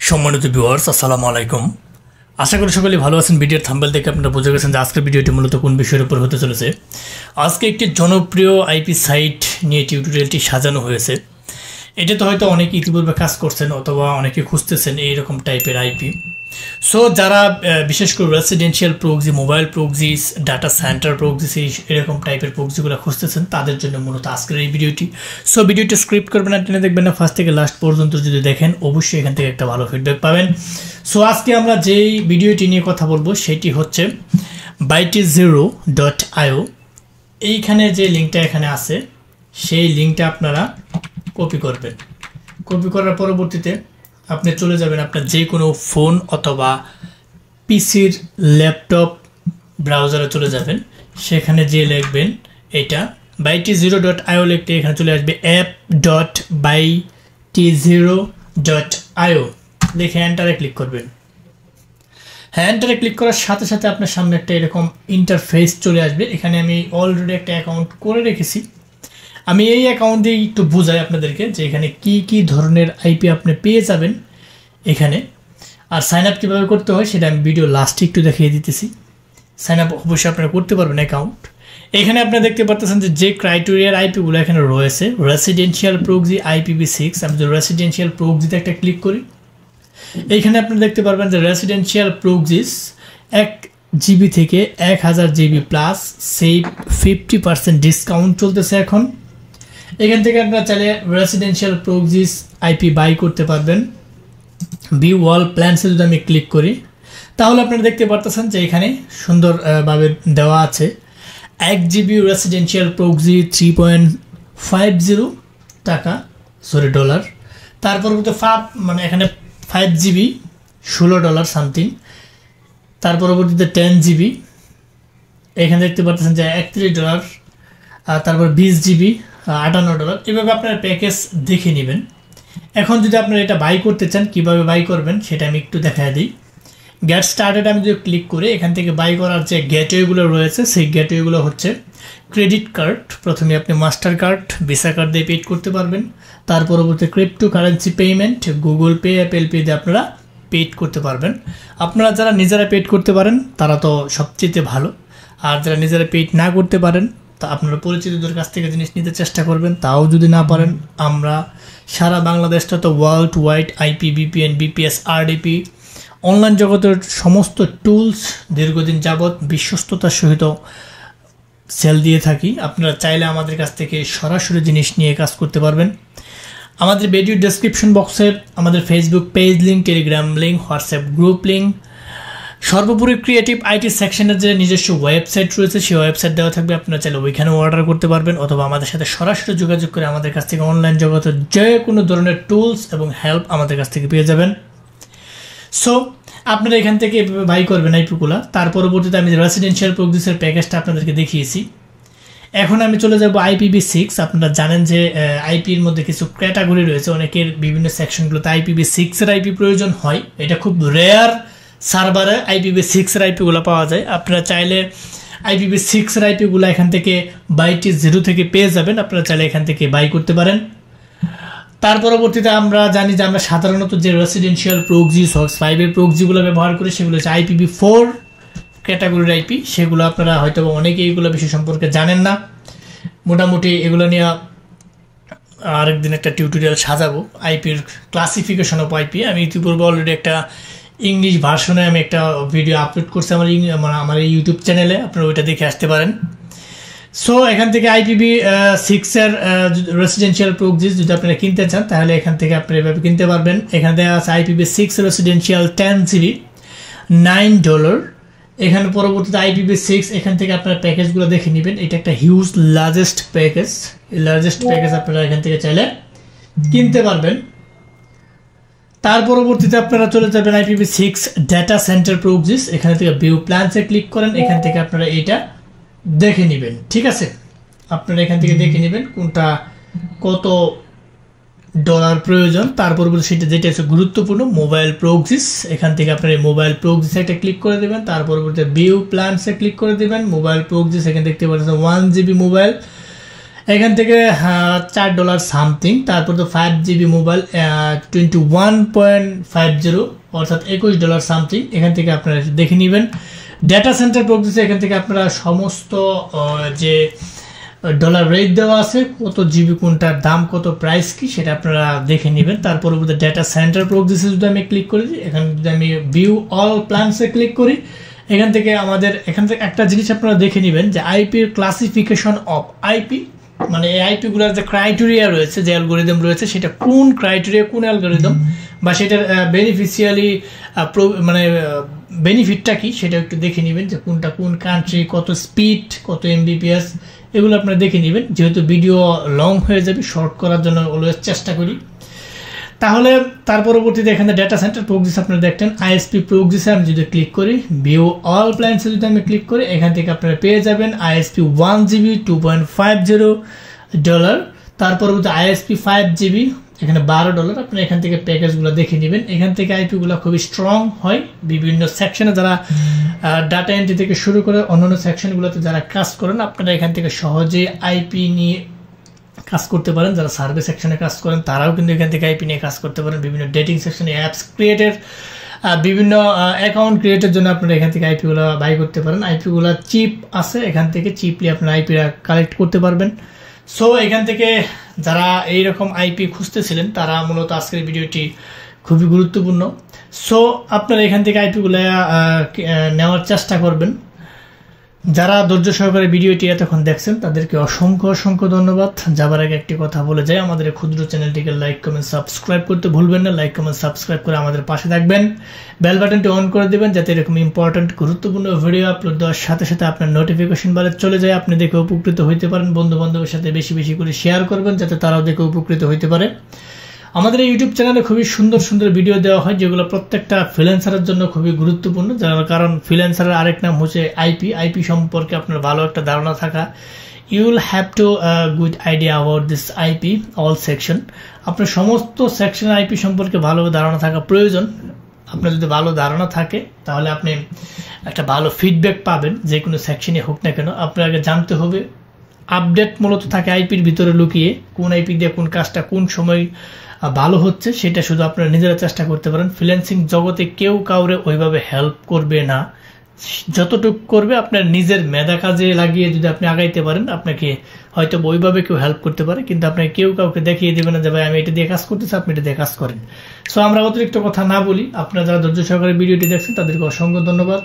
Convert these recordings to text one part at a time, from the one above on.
সম্মানিত ভিউয়ার্স, আসসালামু আলাইকুম। আশা করি সকলে ভালো আছেন। ভিডিওর থাম্বনেল দেখে আপনারা বুঝে গেছেন যে আজকের ভিডিওটি মূলত কোন বিষয়ের উপর হতে চলেছে। আজকে একটি জনপ্রিয় আইপি সাইট নিয়ে টিউটোরিয়ালটি সাজানো হয়েছে। এটা তো হয়তো অনেকে ইতিপূর্বে কাজ করছেন অথবা অনেকে খুঁজতেছেন এইরকম টাইপের আইপি। সো যারা বিশেষ করে residential proxy, mobile proxies, data centre proxies এরকম টাইপের প্রক্সিগুলো খুঁজতেছেন তাদের জন্য মূলত আজকের এই ভিডিওটি। সো ভিডিওটি স্ক্রিপ্ট করবেন না, টেনে দেখবেন না, ফার্স্ট থেকে লাস্ট পর্যন্ত যদি দেখেন অবশ্যই এখান থেকে একটা ভালো ফিডব্যাক পাবেন। সো আজকে আমরা যেই ভিডিওটি নিয়ে কথা বলবো সেটি হচ্ছে byte0.io। এইখানে যে লিঙ্কটা এখানে আছে সেই লিঙ্কটা আপনারা কপি করবেন। কপি করার পরবর্তীতে আপনি চলে যাবেন আপনার যে কোনো ফোন অথবা পিসির ল্যাপটপ ব্রাউজারে চলে যাবেন। সেখানে যে লিখবেন এটা byte0.io লিখতে এখানে চলে আসবে app.byte0.io লিখে এন্টারে ক্লিক করবেন। হ্যাঁ, এন্টারে ক্লিক করার সাথে সাথে আপনার সামনে একটা এরকম ইন্টারফেস চলে আসবে। এখানে আমি অলরেডি একটা অ্যাকাউন্ট করে রেখেছি। আমি এই অ্যাকাউন্ট দিয়ে একটু বোঝাই আপনাদেরকে যে এখানে কি ধরনের আইপি আপনি পেয়ে যাবেন এখানে, আর সাইন আপ কীভাবে করতে হয় সেটা আমি ভিডিও লাস্টে একটু দেখিয়ে দিতেছি। সাইন আপ অবশ্যই আপনারা করতে পারবেন অ্যাকাউন্ট। এখানে আপনারা দেখতে পাচ্ছেন যে ক্রাইটেরিয়ার আইপিগুলো এখানে রয়েছে। Residential proxy IPv6। আমি যদি রেসিডেন্সিয়াল প্রক্সিতে একটা ক্লিক করি, এইখানে আপনারা দেখতে পারবেন যে রেসিডেন্সিয়াল প্রক্সিস 1 GB থেকে 1000 GB প্লাস সেই 50% ডিসকাউন্ট চলতেছে এখন। এখান থেকে আপনারা চাইলে রেসিডেন্সিয়াল প্রক্সিস আইপি বাই করতে পারবেন। ভিউ ওয়াল প্ল্যানসে যদি আমি ক্লিক করি তাহলে আপনারা দেখতে পারতেছেন যে এখানে সুন্দরভাবে দেওয়া আছে 1 GB রেসিডেন্সিয়াল প্রক্সি 3.50 টাকা, সরি ডলার। তার পরবর্তী মানে এখানে 5 GB $16 সামথিং। তার পরবর্তীতে 10 GB এখানে দেখতে পাচ্ছেন যে $31। আর তারপর 20 GB $58। এভাবে আপনারা প্যাকেজ দেখে নেবেন। এখন যদি আপনারা এটা বাই করতে চান কিভাবে বাই করবেন সেটা আমি একটু দেখাই দিই। গেট স্টার্টেড আমি যদি ক্লিক করে এখান থেকে বাই করার যে গেটওয়েগুলো রয়েছে সেই গেটওয়েগুলো হচ্ছে ক্রেডিট কার্ড। প্রথমে আপনি মাস্টার কার্ড, ভিসা কার্ড দিয়ে পেড করতে পারবেন। তার পরবর্তী crypto currency payment, Google pay, Apple pay দিয়ে আপনারা পেড করতে পারবেন। আপনারা যারা নিজেরা পেড করতে পারেন তারা তো সবচেয়ে ভালো, আর যারা নিজেরা পেড না করতে পারেন তা আপনারা পরিচিতদের কাছ থেকে জিনিস নিতে চেষ্টা করবেন। তাও যদি না পারেন, আমরা সারা বাংলাদেশটা তো world wide IP, VPN, BPS, RDP online জগতের সমস্ত টুলস দীর্ঘদিন যাবৎ বিশ্বস্ততার সহিত সেল দিয়ে থাকি। আপনারা চাইলে আমাদের কাছ থেকে সরাসরি জিনিস নিয়ে কাজ করতে পারবেন। আমাদের ভিডিও ডেসক্রিপশন বক্সে আমাদের Facebook page link, Telegram link, WhatsApp group link, সর্বোপরি ক্রিয়েটিভ আইটি সেকশনের যে নিজস্ব ওয়েবসাইট রয়েছে সেই ওয়েবসাইট দেওয়া থাকবে। আপনারা চাইলে ওইখানেও অর্ডার করতে পারবেন অথবা আমাদের সাথে সরাসরি যোগাযোগ করে আমাদের কাছ থেকে অনলাইন জগতের যে কোনো ধরনের টুলস এবং হেল্প আমাদের কাছ থেকে পেয়ে যাবেন। সো আপনারা এখান থেকে এভাবে বাই করবেন আইপিগুলো। তার পরবর্তীতে আমি রেসিডেন্সিয়াল প্রক্সিসের প্যাকেজটা আপনাদেরকে দেখিয়েছি। এখন আমি চলে যাব IPv6। আপনারা জানেন যে আইপির মধ্যে কিছু ক্যাটাগরি রয়েছে। অনেকের বিভিন্ন সেকশনগুলোতে IPv6 এর আইপি প্রয়োজন হয়। এটা খুব রেয়ার সার্ভারে IPv6 এর আইপিগুলো পাওয়া যায়। আপনারা চাইলে IPv6 এর আইপিগুলো এখান থেকে byte0 থেকে পেয়ে যাবেন। আপনারা চাইলে এখান থেকে বাই করতে পারেন। তার পরবর্তীতে আমরা জানি যে আমরা সাধারণত যে রেসিডেন্সিয়াল প্রক্সি, SOX5 এর প্রক্সিগুলো ব্যবহার করি সেগুলো হচ্ছে IPv4 ক্যাটাগরির আইপি। সেগুলো আপনারা হয়তো অনেকে এইগুলো বিষয় সম্পর্কে জানেন না। মোটামুটি এগুলো নিয়ে আরেকদিন একটা টিউটোরিয়াল সাজাবো, আইপির ক্লাসিফিকেশন অফ আইপি। আমি ইতিপূর্বে অলরেডি একটা ইংলিশ ভার্সনে আমি একটা ভিডিও আপলোড করছি আমার এই ইউটিউব চ্যানেলে, আপনারা ওইটা দেখে আসতে পারেন। সো এখান থেকে IPv6 এর রেসিডেন্সিয়াল প্রক্সিস যদি আপনারা কিনতে চান তাহলে এখান থেকে আপনারা এভাবে কিনতে পারবেন। এখানে দেওয়া আছে IPv6 রেসিডেন্সিয়াল 10 GB $9। এখানে পরবর্তীতে IPv6 এখান থেকে আপনারা প্যাকেজগুলো দেখে নেবেন। এটা একটা হিউজ লার্জেস্ট প্যাকেজ। এই লার্জেস্ট প্যাকেজ আপনারা এখান থেকে চাইলে কিনতে পারবেন। তার পরবর্তীতে আপনারা চলে যাবেন IPv6 ডাটা সেন্টার প্রক্সিস। এখান থেকে ভিউ প্ল্যানসে ক্লিক করেন। এখান থেকে আপনারা এটা দেখে নেবেন। ঠিক আছে, আপনারা এখান থেকে দেখে নেবেন কোনটা কত ডলার প্রয়োজন। তার পরবর্তী সেটা যেটা হচ্ছে গুরুত্বপূর্ণ মোবাইল প্রক্সিস। এখান থেকে আপনারা মোবাইল প্রক্সিস একটা ক্লিক করে দেবেন। তার পরবর্তীতে ভিউ প্ল্যানসে ক্লিক করে দেবেন। মোবাইল প্রক্সিস এখানে দেখতে পাচ্ছেন 1 GB মোবাইল এখান থেকে $4 সামথিং। তারপর তো 5GB মোবাইল 21.50 অর্থাৎ $21 সামথিং। এখান থেকে আপনারা দেখে নেবেন। ডেটা সেন্টার প্রক্সি এখান থেকে আপনারা সমস্ত যে ডলার রেট দেওয়া আছে, কত জিবি কোনটার দাম কত, প্রাইস কি, সেটা আপনারা দেখে নেবেন। তার পরবর্তী ডেটা সেন্টার প্রক্সিসে যদি আমি ক্লিক করি, এখানে যদি আমি ভিউ অল প্ল্যানসে ক্লিক করি, এখান থেকে একটা জিনিস আপনারা দেখে নেবেন যে আইপির ক্লাসিফিকেশন অফ আইপি, মানে এই আইপিগুলোর যে ক্রাইটেরিয়া রয়েছে, যে অ্যালগোরিদম রয়েছে, সেটা কোন ক্রাইটেরিয়া, কোন অ্যালগোরিদম, বা সেটার বেনিফিশিয়ালি মানে বেনিফিটটা কি, সেটা একটু দেখে নেবেন যে কোনটা কোন কান্ট্রি, কত স্পিড, কত এমবিপিএস, এগুলো আপনারা দেখে নেবেন। যেহেতু ভিডিও লং হয়ে যাবে, শর্ট করার জন্য অলওয়েজ চেষ্টা করি। তাহলে তার পরবর্তীতে এখানে ডেটা সেন্টার প্রক্সিস আপনারা দেখতেন, আইএসপি প্রক্সিসে আমি যদি ক্লিক করি, ভিউ অল প্ল্যানসে যদি আমি ক্লিক করি, এখান থেকে আপনারা পেয়ে যাবেন আইএসপি 1GB $2.50। তার পরবর্তী আইএসপি 5GB এখানে $12। আপনি এখান থেকে প্যাকেজগুলো দেখে নেবেন। এখান থেকে আইপিগুলো খুবই স্ট্রং হয়। বিভিন্ন সেকশনে যারা ডাটা এন্ট্রি থেকে শুরু করে অন্যান্য সেকশনগুলোতে যারা কাজ করেন, আপনারা এখান থেকে সহজে আইপি নিয়ে কাজ করতে পারেন। যারা সার্ভে সেকশনে কাজ করেন তারাও কিন্তু এখান থেকে আইপি নিয়ে কাজ করতে পারেন। বিভিন্ন ডেটিং সেকশনে অ্যাপস ক্রিয়েটের, বিভিন্ন অ্যাকাউন্ট ক্রিয়েটের জন্য আপনারা এখান থেকে আইপিগুলো বাই করতে পারেন। আইপিগুলো চিপ আছে, এখান থেকে চিপলি আপনারা আইপিরা কালেক্ট করতে পারবেন। সো এখান থেকে যারা এইরকম আইপি খুঁজতেছিলেন তারা মূলত আজকের ভিডিওটি খুবই গুরুত্বপূর্ণ। সো আপনারা এখান থেকে আইপিগুলো নেওয়ার চেষ্টা করবেন। যারা ধৈর্য সহকারে ভিডিওটি এতক্ষণ দেখছেন তাদেরকে অসংখ্য অসংখ্য ধন্যবাদ। যাবার আগে একটি কথা বলে যাই, আমাদের ক্ষুদ্র চ্যানেলটিকে লাইক কমেন্ট সাবস্ক্রাইব করতে ভুলবেন না। লাইক কমেন্ট সাবস্ক্রাইব করে আমাদের পাশে থাকবেন, বেল বাটনটি অন করে দেবেন যাতে এরকম ইম্পর্টেন্ট গুরুত্বপূর্ণ ভিডিও আপলোড দেওয়ার সাথে সাথে আপনার নোটিফিকেশন বারে চলে যায়, আপনি দেখে উপকৃত হইতে পারেন। বন্ধু বান্ধবের সাথে বেশি বেশি করে শেয়ার করবেন যাতে তারাও দেখে উপকৃত হইতে পারে। আমাদের এই ইউটিউব চ্যানেলে খুবই সুন্দর সুন্দর ভিডিও দেওয়া হয়, যেগুলো প্রত্যেকটা ফ্রিল্যান্সারের জন্য খুবই গুরুত্বপূর্ণ। যার কারণ ফ্রিল্যান্সারের আরেক নাম হচ্ছে আইপি সম্পর্কে আপনার ভালো একটা ধারণা থাকা। You will have to good idea about this IP all section. আপনার সমস্ত সেকশনের আইপি সম্পর্কে ভালো ধারণা থাকা প্রয়োজন। আপনার যদি ভালো ধারণা থাকে তাহলে আপনি একটা ভালো ফিডব্যাক পাবেন, যে কোনো সেকশনে হোক না কেন। আপনার আগে জানতে হবে, আপডেট মূলত থাকে আইপির ভিতরে লুকিয়ে, কোন আইপি দিয়ে কোন কাজটা কোন সময় ভালো হচ্ছে সেটা শুধু আপনারা নিজেরা চেষ্টা করতে পারেন। ফ্রিল্যান্সিং জগতে কেউ কাউরে ওইভাবে হেল্প করবে না, যতটুকু করবে আপনার নিজের মেধা কাজে লাগিয়ে যদি আপনি আগাইতে পারেন, আপনাকে হয়তো ওইভাবে কেউ হেল্প করতে পারে, কিন্তু আপনাকে কেউ কাউকে দেখিয়ে দেবে না যে ভাই আমি এটা দিয়ে কাজ করতেছি, আপনি এটা দিয়ে কাজ করেন। সো আমরা অতিরিক্ত কথা না বলি, আপনারা যারা ধৈর্য সহকারে ভিডিওটি দেখছেন তাদেরকে অসংখ্য ধন্যবাদ।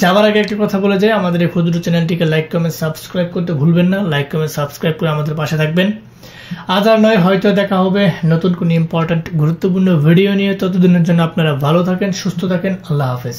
যাবার আগে একটি কথা বলে যাই, আমাদের এই ক্ষুদ্র চ্যানেলটিকে লাইক কমেন্ট সাবস্ক্রাইব করতে ভুলবেন না। লাইক কমেন্ট সাবস্ক্রাইব করে আমাদের পাশে থাকবেন। আজ আর নয়, হয়তো দেখা হবে নতুন কোন ইম্পর্টেন্ট গুরুত্বপূর্ণ ভিডিও নিয়ে। ততদিনের জন্য আপনারা ভালো থাকেন, সুস্থ থাকেন। আল্লাহ হাফেজ।